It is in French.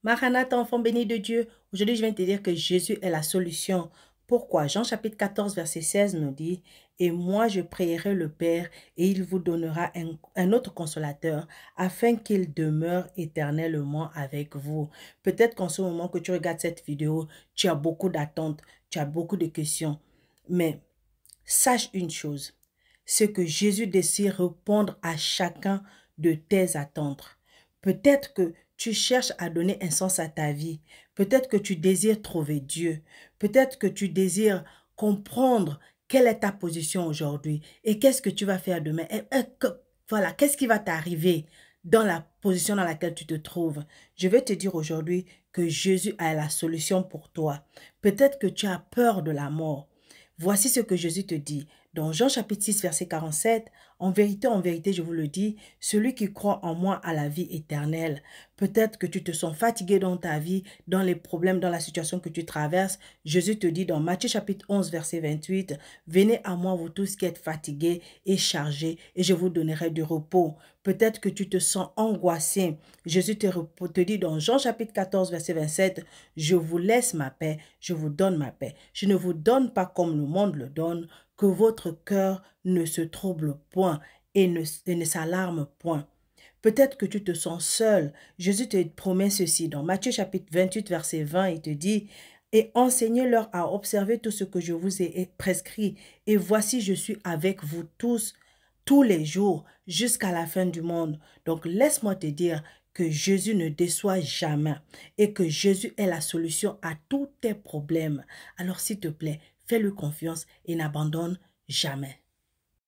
Maranatha, enfant béni de Dieu, aujourd'hui je viens te dire que Jésus est la solution. Pourquoi? Jean chapitre 14, verset 16 nous dit, « Et moi je prierai le Père, et il vous donnera un autre consolateur, afin qu'il demeure éternellement avec vous. » Peut-être qu'en ce moment que tu regardes cette vidéo, tu as beaucoup d'attentes, tu as beaucoup de questions. Mais sache une chose, c'est que Jésus désire répondre à chacun de tes attentes. Peut-être que tu cherches à donner un sens à ta vie. Peut-être que tu désires trouver Dieu. Peut-être que tu désires comprendre quelle est ta position aujourd'hui et qu'est-ce que tu vas faire demain. Voilà, qu'est-ce qui va t'arriver dans la position dans laquelle tu te trouves. Je vais te dire aujourd'hui que Jésus a la solution pour toi. Peut-être que tu as peur de la mort. Voici ce que Jésus te dit. Dans Jean chapitre 6, verset 47, « En vérité, je vous le dis, celui qui croit en moi a la vie éternelle. » Peut-être que tu te sens fatigué dans ta vie, dans les problèmes, dans la situation que tu traverses. Jésus te dit dans Matthieu chapitre 11, verset 28, « Venez à moi, vous tous qui êtes fatigués et chargés, et je vous donnerai du repos. » Peut-être que tu te sens angoissé. Jésus te dit dans Jean chapitre 14, verset 27, « Je vous laisse ma paix, je vous donne ma paix. Je ne vous donne pas comme le monde le donne, que votre cœur ne se trouble point et ne s'alarme point. » Peut-être que tu te sens seul. Jésus te promet ceci dans Matthieu chapitre 28, verset 20, il te dit, « Et enseignez-leur à observer tout ce que je vous ai prescrit. Et voici, je suis avec vous tous les jours, jusqu'à la fin du monde. » Donc, laisse-moi te dire que Jésus ne déçoit jamais et que Jésus est la solution à tous tes problèmes. Alors, s'il te plaît, fais-lui confiance et n'abandonne jamais.